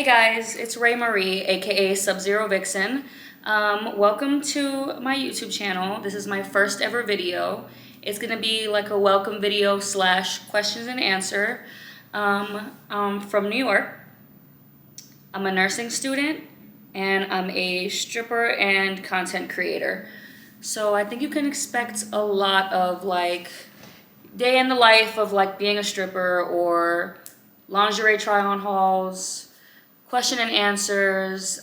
Hey guys, it's Ray Marie, aka Subzerovixen. Welcome to my YouTube channel. This is my first ever video. It's gonna be like a welcome video slash questions and answer. I'm from New York. I'm a nursing student and I'm a stripper and content creator. So I think you can expect a lot of like day in the life of like being a stripper or lingerie try on hauls, question and answers,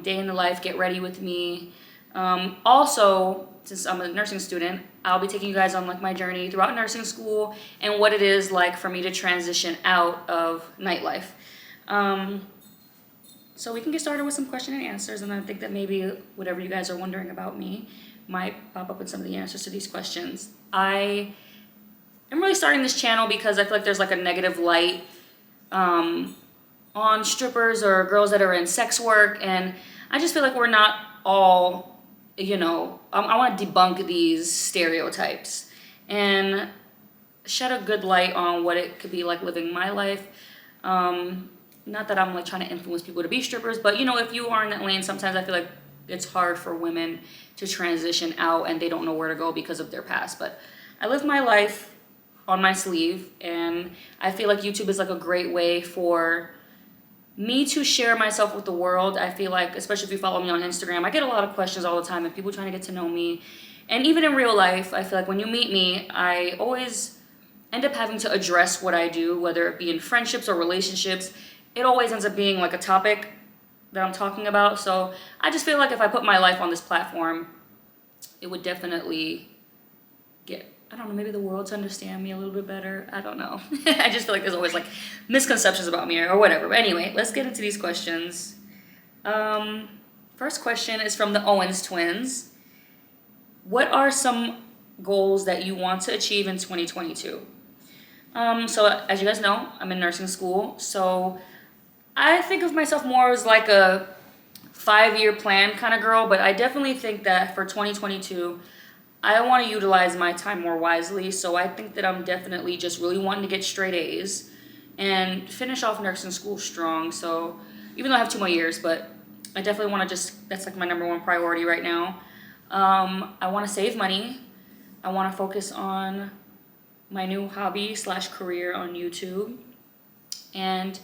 day in the life, get ready with me. Also, since I'm a nursing student, I'll be taking you guys on like my journey throughout nursing school and what it is like for me to transition out of nightlife. So we can get started with some question and answers, and I think that maybe whatever you guys are wondering about me might pop up in some of the answers to these questions. I'm really starting this channel because I feel like there's like a negative light on strippers or girls that are in sex work, and I just feel like we're not all, I want to debunk these stereotypes and shed a good light on what it could be like living my life. Not that I'm like trying to influence people to be strippers, but if you are in that lane, sometimes I feel like it's hard for women to transition out and they don't know where to go because of their past. But I live my life on my sleeve, and I feel like YouTube is like a great way for me to share myself with the world. I feel like, especially if you follow me on Instagram, I get a lot of questions all the time and people trying to get to know me. And even in real life, I feel like when you meet me, I always end up having to address what I do, whether it be in friendships or relationships. It always ends up being like a topic that I'm talking about. So I just feel like if I put my life on this platform, it would definitely get, I don't know, maybe the world to understand me a little bit better. I don't know. I just feel like there's always like misconceptions about me or whatever. But anyway, let's get into these questions. First question is from the Owens twins. What are some goals that you want to achieve in 2022? So as you guys know, I'm in nursing school. So I think of myself more as like a 5-year plan kind of girl, but I definitely think that for 2022, I want to utilize my time more wisely. So I think that I'm definitely just really wanting to get straight A's and finish off nursing school strong. So even though I have 2 more years, but I definitely want to that's like my number one priority right now. I want to save money. I want to focus on my new hobby slash career on YouTube. And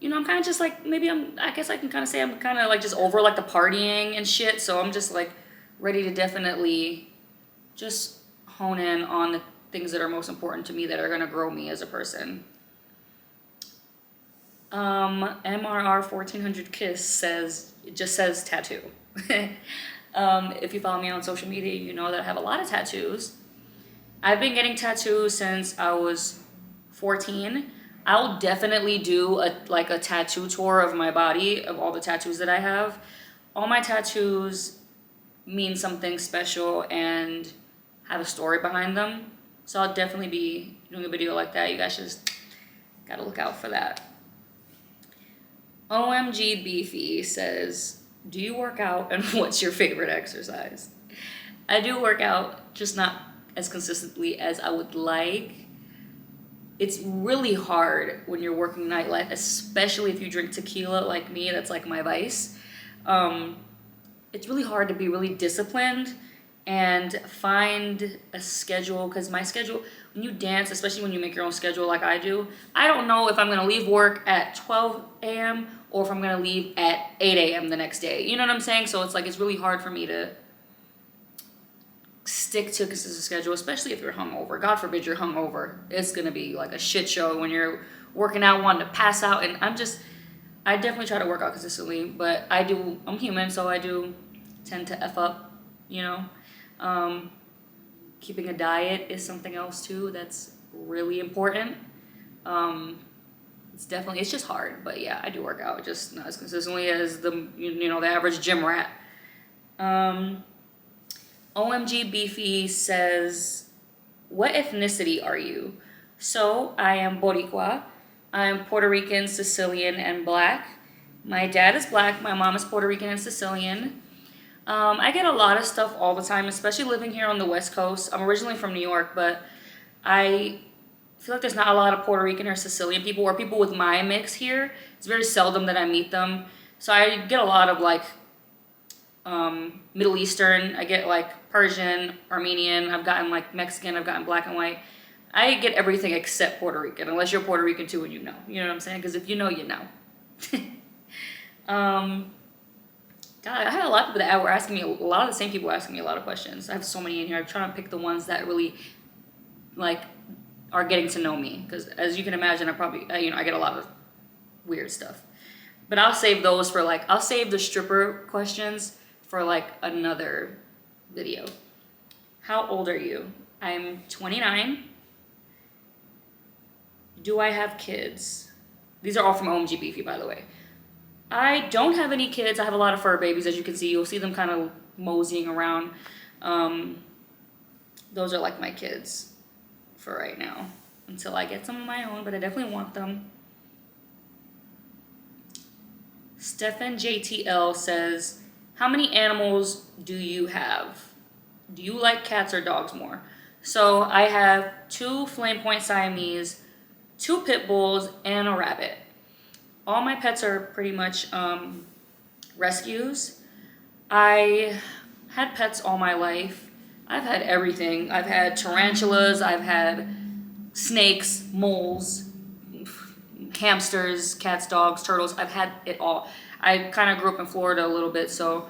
I'm kind of just like, I guess I can kind of say I'm kind of like just over like the partying and shit. So I'm just like ready to definitely just hone in on the things that are most important to me that are going to grow me as a person. MRR 1400 Kiss it just says tattoo. If you follow me on social media, you know that I have a lot of tattoos. I've been getting tattoos since I was 14. I'll definitely do a tattoo tour of my body, of all the tattoos that I have. All my tattoos mean something special and have a story behind them. So I'll definitely be doing a video like that. You guys just gotta look out for that. OMG Beefy says, do you work out and what's your favorite exercise? I do work out, just not as consistently as I would like. It's really hard when you're working nightlife, especially if you drink tequila like me. That's like my vice. It's really hard to be really disciplined and find a schedule, because my schedule, when you dance, especially when you make your own schedule like I do, I don't know if I'm going to leave work at 12 a.m. or if I'm going to leave at 8 a.m. the next day. You know what I'm saying? So it's like it's really hard for me to stick to a consistent schedule, especially if you're hungover. God forbid you're hungover. It's going to be like a shit show when you're working out, wanting to pass out. And I definitely try to work out consistently, but I'm human, so I do tend to F up, Keeping a diet is something else too that's really important. It's just hard, but yeah, I do work out, just not as consistently as the average gym rat. OMG Beefy says, what ethnicity are you? So I am Boricua. I'm Puerto Rican, Sicilian, and Black. My dad is Black. My mom is Puerto Rican and Sicilian. I get a lot of stuff all the time, especially living here on the West Coast. I'm originally from New York, but I I feel like there's not a lot of Puerto Rican or Sicilian people or people with my mix here. It's very seldom that I meet them. So I get a lot of like Middle Eastern. I get like Persian, Armenian. I've gotten like Mexican. I've gotten black and white. I get everything except Puerto Rican, unless you're Puerto Rican too and you know. You know what I'm saying? Because if you know, you know. God, I had a lot of people that were asking me, a lot of the same people asking me a lot of questions. I have so many in here. I'm trying to pick the ones that really, like, are getting to know me. Because as you can imagine, I get a lot of weird stuff. But I'll save those for, like, I'll save the stripper questions for, like, another video. How old are you? I'm 29. Do I have kids? These are all from OMG Beefy, by the way. I don't have any kids. I have a lot of fur babies, as you can see. You'll see them kind of moseying around. Those are like my kids for right now until I get some of my own, but I definitely want them. Stefan JTL says, how many animals do you have? Do you like cats or dogs more? So I have 2 Flame Point Siamese, 2 pit bulls, and a rabbit. All my pets are pretty much rescues. I had pets all my life. I've had everything. I've had tarantulas, I've had snakes, moles, hamsters, cats, dogs, turtles. I've had it all. I kind of grew up in Florida a little bit, so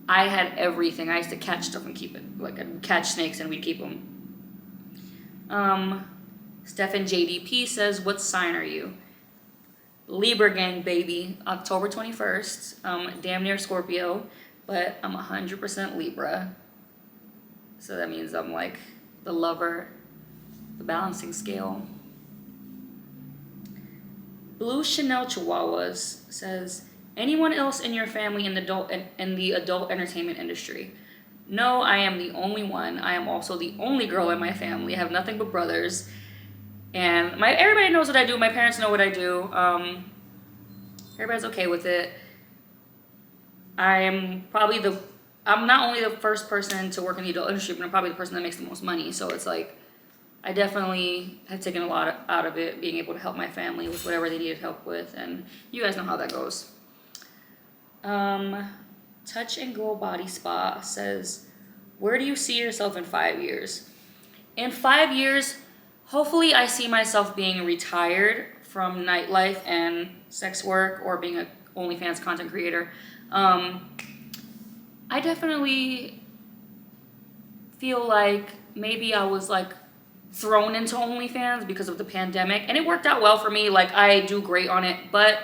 I had everything. I used to catch stuff and keep it. Like, I'd catch snakes and we'd keep them. Stefan JDP says, what sign are you? Libra gang, baby. October 21st. Damn near Scorpio, but I'm 100% Libra. So that means I'm like the lover, the balancing scale. Blue Chanel Chihuahuas says, anyone else in your family in the adult entertainment industry? No, I am the only one. I am also the only girl in my family. I have nothing but brothers. And everybody knows what I do. My parents know what I do. Everybody's okay with it. I'm not only the first person to work in the adult industry, but I'm probably the person that makes the most money. So it's like, I definitely have taken a lot out of it, being able to help my family with whatever they needed help with. And you guys know how that goes. Touch and Glow Body Spa says, where do you see yourself in 5 years? In 5 years, hopefully I see myself being retired from nightlife and sex work or being an OnlyFans content creator. I definitely feel like maybe I was like thrown into OnlyFans because of the pandemic, and it worked out well for me. Like, I do great on it, but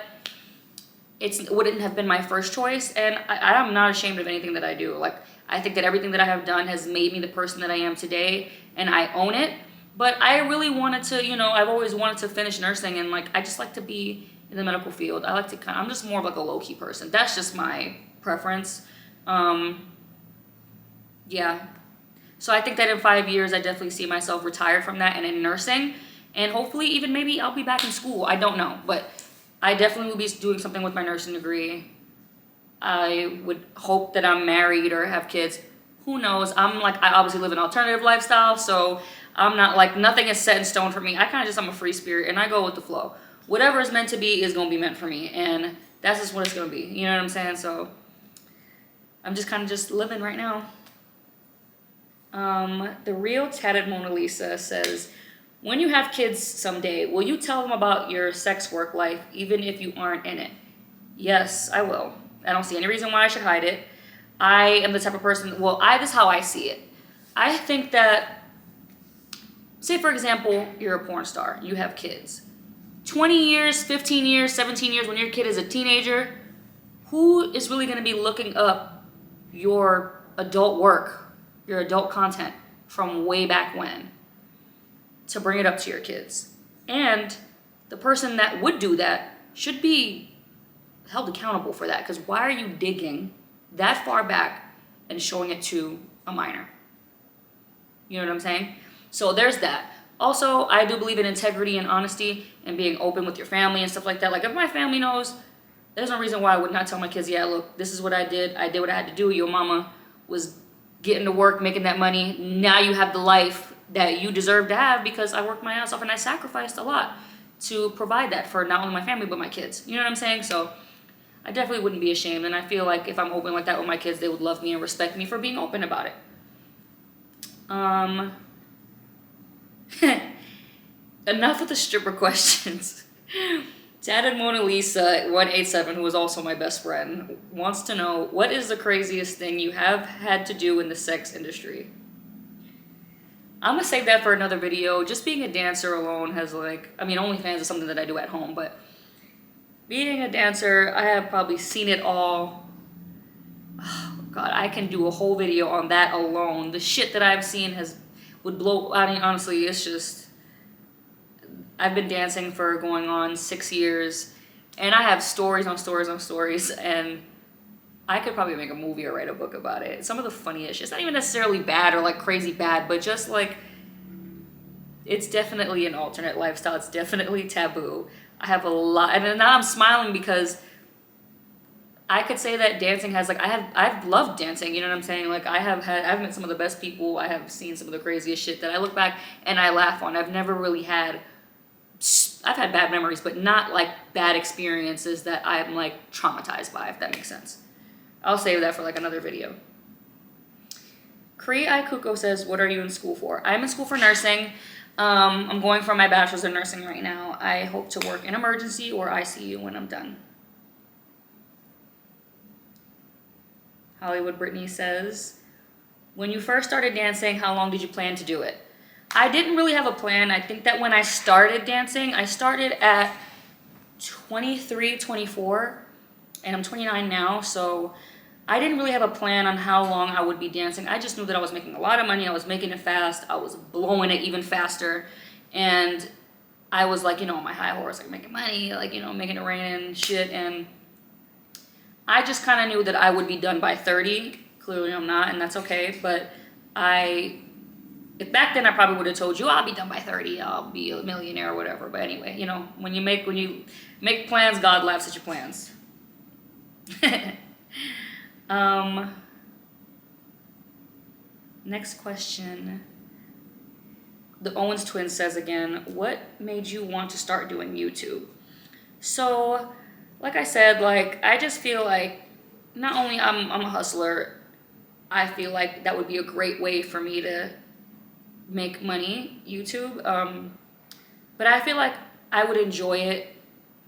it wouldn't have been my first choice, and I'm not ashamed of anything that I do. Like, I think that everything that I have done has made me the person that I am today, and I own it. But I really wanted to, I've always wanted to finish nursing, and like, I just like to be in the medical field. I'm just more of like a low-key person. That's just my preference. Yeah. So I think that in 5 years, I definitely see myself retired from that and in nursing. And hopefully even maybe I'll be back in school. I don't know. But I definitely will be doing something with my nursing degree. I would hope that I'm married or have kids. Who knows? I obviously live an alternative lifestyle. So I'm not like, nothing is set in stone for me. I'm a free spirit and I go with the flow. Whatever is meant to be is going to be meant for me. And that's just what it's going to be. You know what I'm saying? So I'm just kind of just living right now. The Real Tatted Mona Lisa says, when you have kids someday, will you tell them about your sex work life, even if you aren't in it? Yes, I will. I don't see any reason why I should hide it. I am the type of person, this is how I see it. I think that, say for example, you're a porn star, you have kids. 20 years, 15 years, 17 years, when your kid is a teenager, who is really going to be looking up your adult work, your adult content from way back when to bring it up to your kids? And the person that would do that should be held accountable for that, because why are you digging that far back and showing it to a minor? You know what I'm saying? So there's that. Also, I do believe in integrity and honesty and being open with your family and stuff like that. Like, if my family knows, there's no reason why I would not tell my kids, yeah, look, this is what I did. I did what I had to do. Your mama was getting to work, making that money. Now you have the life that you deserve to have because I worked my ass off and I sacrificed a lot to provide that for not only my family but my kids. You know what I'm saying? So I definitely wouldn't be ashamed, and I feel like if I'm open like that with my kids, they would love me and respect me for being open about it. Enough with the stripper questions. Tatted Mona Lisa 187, who is also my best friend, wants to know, what is the craziest thing you have had to do in the sex industry? I'm gonna save that for another video. Just being a dancer alone has OnlyFans is something that I do at home, but being a dancer, I have probably seen it all. Oh God, I can do a whole video on that alone. The shit that I've seen would blow. I mean, honestly, it's just. I've been dancing for going on 6 years, and I have stories on stories on stories, and I could probably make a movie or write a book about it. Some of the funniest shit. It's not even necessarily bad or like crazy bad, but just like, it's definitely an alternate lifestyle. It's definitely taboo. I have a lot, and now I'm smiling because I could say that dancing has I've loved dancing, you know what I'm saying? Like I've met some of the best people. I have seen some of the craziest shit that I look back and I laugh on. I've had bad memories, but not like bad experiences that I'm like traumatized by, if that makes sense. I'll save that for like another video. Kree Ikuko says, what are you in school for? I'm in school for nursing. I'm going for my bachelor's in nursing right now. I hope to work in emergency or ICU when I'm done. Hollywood Brittany says, when you first started dancing, how long did you plan to do it? I didn't really have a plan. I think that when I started dancing, I started at 23, 24, and I'm 29 now, so I didn't really have a plan on how long I would be dancing. I just knew that I was making a lot of money. I was making it fast. I was blowing it even faster, and I was like, on my high horse, like making money, like, making it rain and shit, and I just kind of knew that I would be done by 30. Clearly I'm not, and that's okay, but if back then I probably would have told you, I'll be done by 30, I'll be a millionaire or whatever. But anyway, when you make plans, God laughs at your plans. Next question. The Owens twin says again, what made you want to start doing YouTube? So, like I said, I just feel like not only I'm a hustler, I feel like that would be a great way for me to make money, YouTube. But I feel like I would enjoy it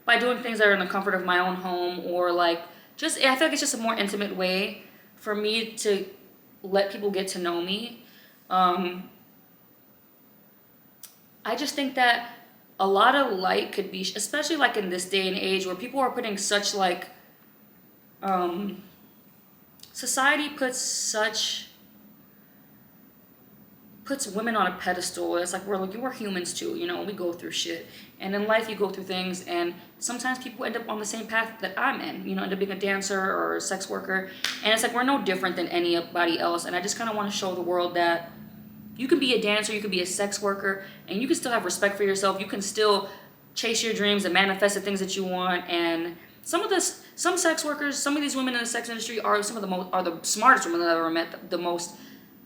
by doing things that are in the comfort of my own home, or I feel like it's just a more intimate way for me to let people get to know me. I just think that a lot of light could be, especially in this day and age where people are putting such society puts women on a pedestal. It's like we're humans too, we go through shit. And in life you go through things, and sometimes people end up on the same path that I'm in, end up being a dancer or a sex worker. And it's like we're no different than anybody else. And I just kind of want to show the world that you can be a dancer, you can be a sex worker, and you can still have respect for yourself. You can still chase your dreams and manifest the things that you want. And some sex workers, some of these women in the sex industry are the smartest women that I've ever met,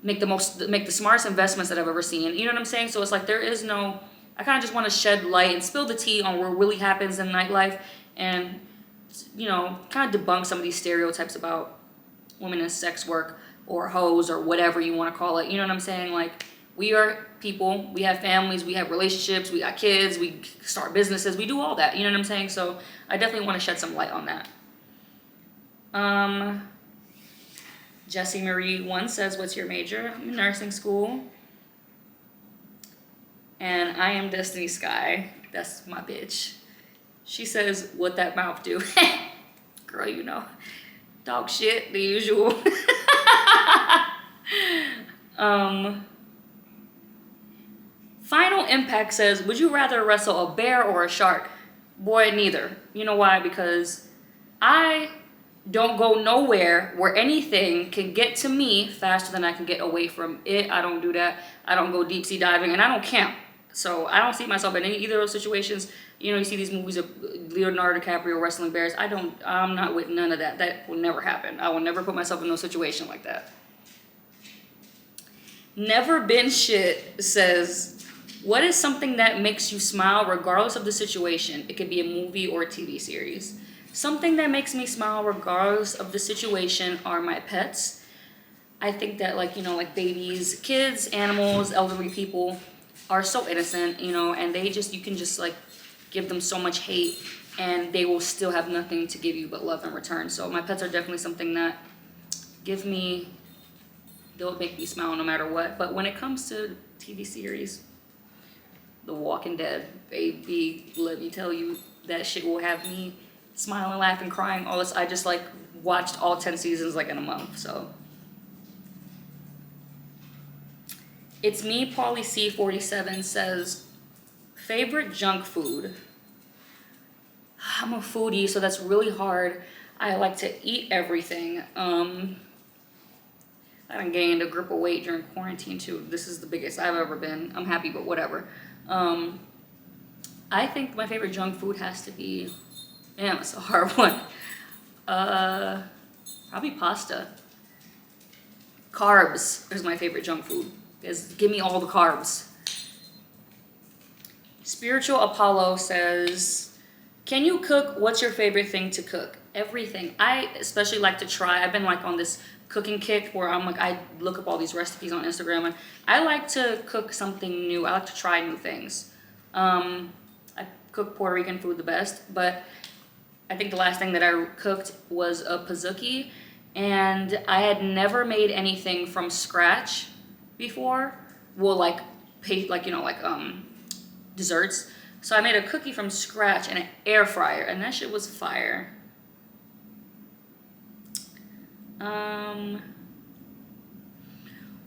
make the smartest investments that I've ever seen. You know what I'm saying? So it's like I kind of just want to shed light and spill the tea on what really happens in nightlife, and kind of debunk some of these stereotypes about women in sex work or hoes or whatever you want to call it. You know what I'm saying? We are people, we have families, we have relationships, we got kids, we start businesses, we do all that. You know what I'm saying? So I definitely want to shed some light on that. Jessie Marie 1 says, what's your major? I'm in nursing school. And I am Destiny Sky. That's my bitch. She says, what that mouth do? Girl, dog shit, the usual. Final Impact says, would you rather wrestle a bear or a shark? Boy, neither. You know why? Because I don't go nowhere where anything can get to me faster than I can get away from it. I don't do that. I don't go deep sea diving, and I don't camp. So I don't see myself in either of those situations. You see these movies of Leonardo DiCaprio wrestling bears. I'm not with none of that. That will never happen. I will never put myself in no situation like that. Never Been Shit says, what is something that makes you smile regardless of the situation? It could be a movie or a TV series. Something that makes me smile regardless of the situation are my pets. I think that, like, you know, like babies, kids, animals, elderly people are so innocent, you know, and they just, you can just like give them so much hate and they will still have nothing to give you but love in return. So my pets are definitely something that give me, they'll make me smile no matter what. But when it comes to TV series, The Walking Dead, baby, let me tell you, that shit will have me smiling, laughing, crying, all this. I just like watched all 10 seasons like in a month, so. It's Me, Pauly C47 says, favorite junk food. I'm a foodie, so that's really hard. I like to eat everything. I done gained a grip of weight during quarantine too. This is the biggest I've ever been. I'm happy, but whatever. I think my favorite junk food has to be, damn, it's a hard one. Probably pasta. Carbs is my favorite junk food. Give me all the carbs. Spiritual Apollo says, can you cook? What's your favorite thing to cook? Everything. I especially like to try. I've been like on this cooking kick where I'm like, I look up all these recipes on Instagram and I like to cook something new. I like to try new things. I cook Puerto Rican food the best, but I think the last thing that I cooked was a pizookie, and I had never made anything from scratch before. Well, like desserts. So I made a cookie from scratch in an air fryer, and that shit was fire.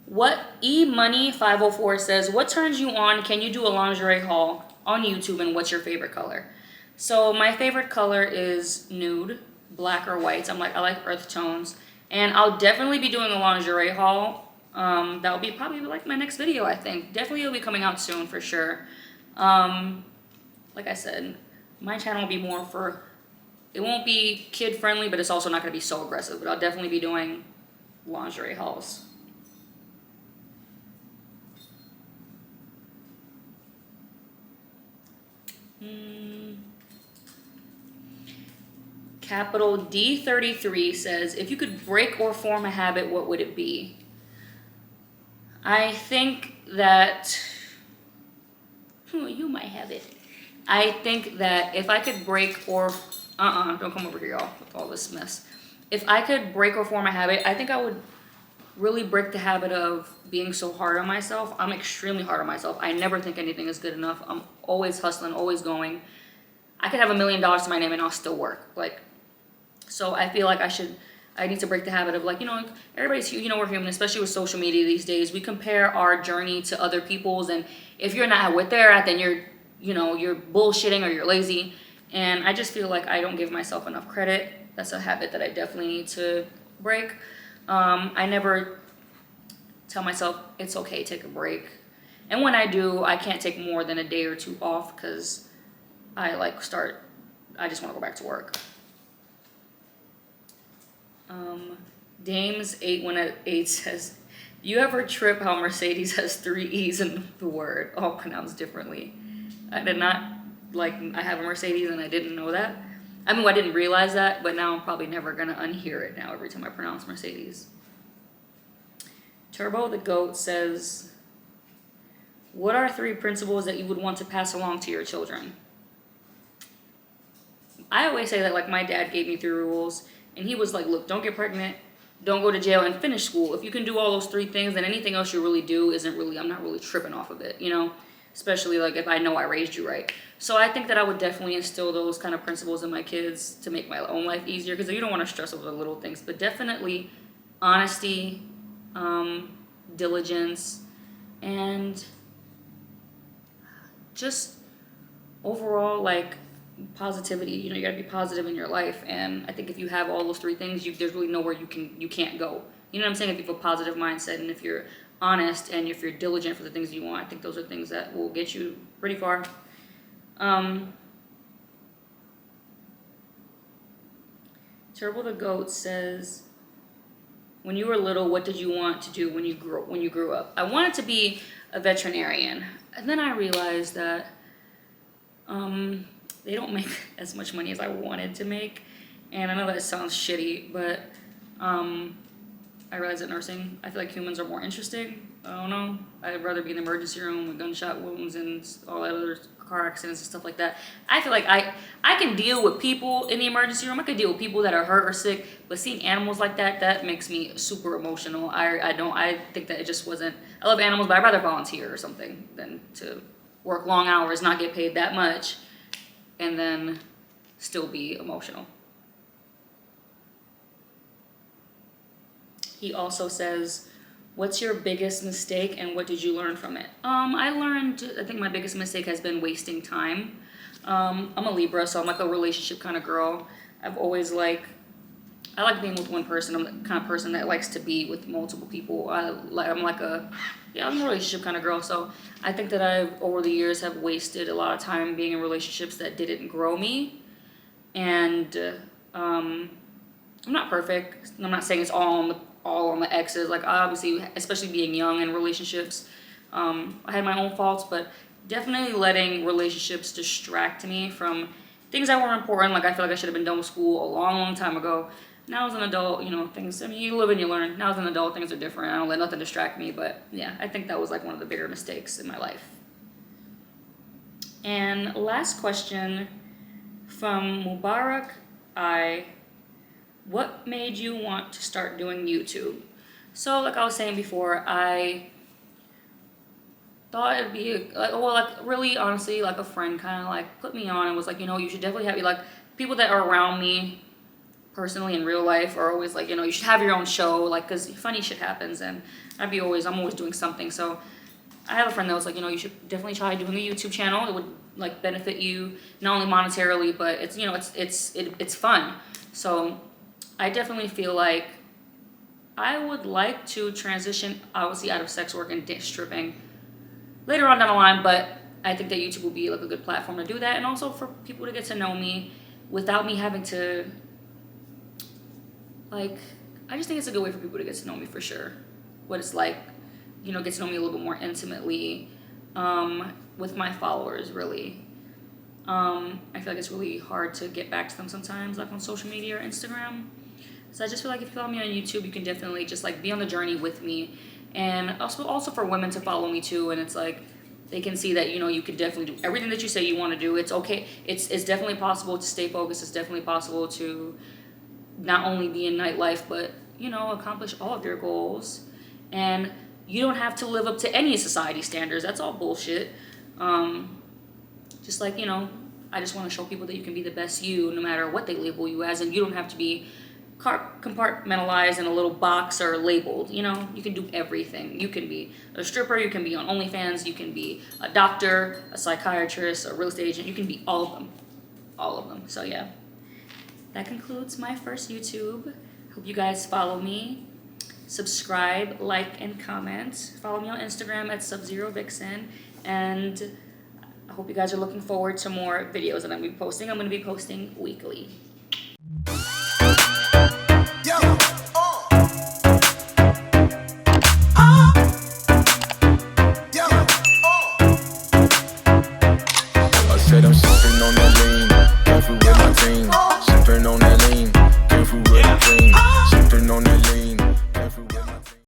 What eMoney504 says, what turns you on? Can you do a lingerie haul on YouTube, and what's your favorite color? So my favorite color is nude, black or white. I like earth tones, and I'll definitely be doing a lingerie haul. That'll be probably like my next video, I think. Definitely it'll be coming out soon for sure. Like I said, my channel will be more for, it won't be kid friendly, but it's also not going to be so aggressive, but I'll definitely be doing lingerie hauls. Capital D33 says, if you could break or form a habit, what would it be? I think that, you might have it. I think that if I could break or, don't come over here, y'all, with all this mess. If I could break or form a habit, I think I would really break the habit of being so hard on myself. I'm extremely hard on myself. I never think anything is good enough. I'm always hustling, always going. I could have $1 million to my name and I'll still work. So I feel like I need to break the habit of, like, you know, everybody's, you know, we're human, especially with social media these days. We compare our journey to other people's, and if you're not where they're at, then you're bullshitting or you're lazy. And I just feel like I don't give myself enough credit. That's a habit that I definitely need to break. I never tell myself it's okay, take a break. And when I do, I can't take more than a day or two off because I just want to go back to work. Dames818 says, you ever trip how Mercedes has 3 E's in the word, all pronounced differently? I did not, I have a Mercedes and I didn't know that. I mean, I didn't realize that, but now I'm probably never going to unhear it now every time I pronounce Mercedes. Turbo the Goat says, what are 3 principles that you would want to pass along to your children? I always say that, like, my dad gave me 3 rules, and he was like, look, don't get pregnant, don't go to jail, and finish school. If you can do all those 3 things, then anything else you really do I'm not really tripping off of it, you know? Especially, like, if I know I raised you right. So I think that I would definitely instill those kind of principles in my kids to make my own life easier, because you don't want to stress over the little things, but definitely honesty, diligence, and just overall, like, positivity. You know, you gotta be positive in your life, and I think if you have all those 3 things, there's really nowhere you can't go. You know what I'm saying? If you have a positive mindset, and if you're honest, and if you're diligent for the things you want, I think those are things that will get you pretty far. Turbo the Goat says, when you were little, what did you want to do when you grew up? I wanted to be a veterinarian. And then I realized that they don't make as much money as I wanted to make. And I know that sounds shitty, but I realized that nursing, I feel like humans are more interesting. I don't know. I'd rather be in the emergency room with gunshot wounds and all that other car accidents and stuff like that. I feel like I can deal with people in the emergency room. I can deal with people that are hurt or sick, but seeing animals like that makes me super emotional. I think that it just wasn't, I love animals, but I'd rather volunteer or something than to work long hours, not get paid that much, and then still be emotional. He also says, what's your biggest mistake and what did you learn from it? I think my biggest mistake has been wasting time. I'm a Libra, so I'm like a relationship kind of girl. I like being with one person. I'm the kind of person that likes to be with multiple people. I'm a relationship kind of girl. So I think that I, over the years, have wasted a lot of time being in relationships that didn't grow me. And I'm not perfect. I'm not saying it's all on the exes. Like, obviously, especially being young in relationships, I had my own faults, but definitely letting relationships distract me from things that weren't important. Like, I feel like I should have been done with school a long, long time ago. Now as an adult, you live and you learn. Now as an adult, things are different. I don't let nothing distract me, but yeah, I think that was like one of the bigger mistakes in my life. And last question from Mubarak what made you want to start doing YouTube? So like I was saying before, I thought it'd be really honestly, like a friend kind of like put me on and was like, you should definitely have, like, people that are around me personally in real life are always like, you should have your own show, like, because funny shit happens, and I'm always doing something. So I have a friend that was like, you should definitely try doing a YouTube channel. It would like benefit you not only monetarily, but it's fun. So I definitely feel like I would like to transition, obviously, out of sex work and stripping later on down the line, but I think that YouTube will be like a good platform to do that, and also for people to get to know me without me having to, like, I just think it's a good way for people to get to know me for sure. What it's like, get to know me a little bit more intimately with my followers, really. I feel like it's really hard to get back to them sometimes, like on social media or Instagram. So I just feel like if you follow me on YouTube, you can definitely just like be on the journey with me. And also for women to follow me too, and it's like they can see that you can definitely do everything that you say you want to do. It's okay. It's definitely possible to stay focused. It's definitely possible to not only be in nightlife, but accomplish all of your goals. And you don't have to live up to any society standards. That's all bullshit. Just like, I just want to show people that you can be the best you no matter what they label you as, and you don't have to be compartmentalized in a little box or labeled. You can do everything. You can be a stripper, you can be on OnlyFans, you can be a doctor, a psychiatrist, a real estate agent. You can be all of them. So yeah, that concludes my first YouTube. Hope you guys follow me, subscribe, like, and comment. Follow me on Instagram at Subzerovixen, and I hope you guys are looking forward to more videos that I'm going to be posting. I'm going to be posting weekly.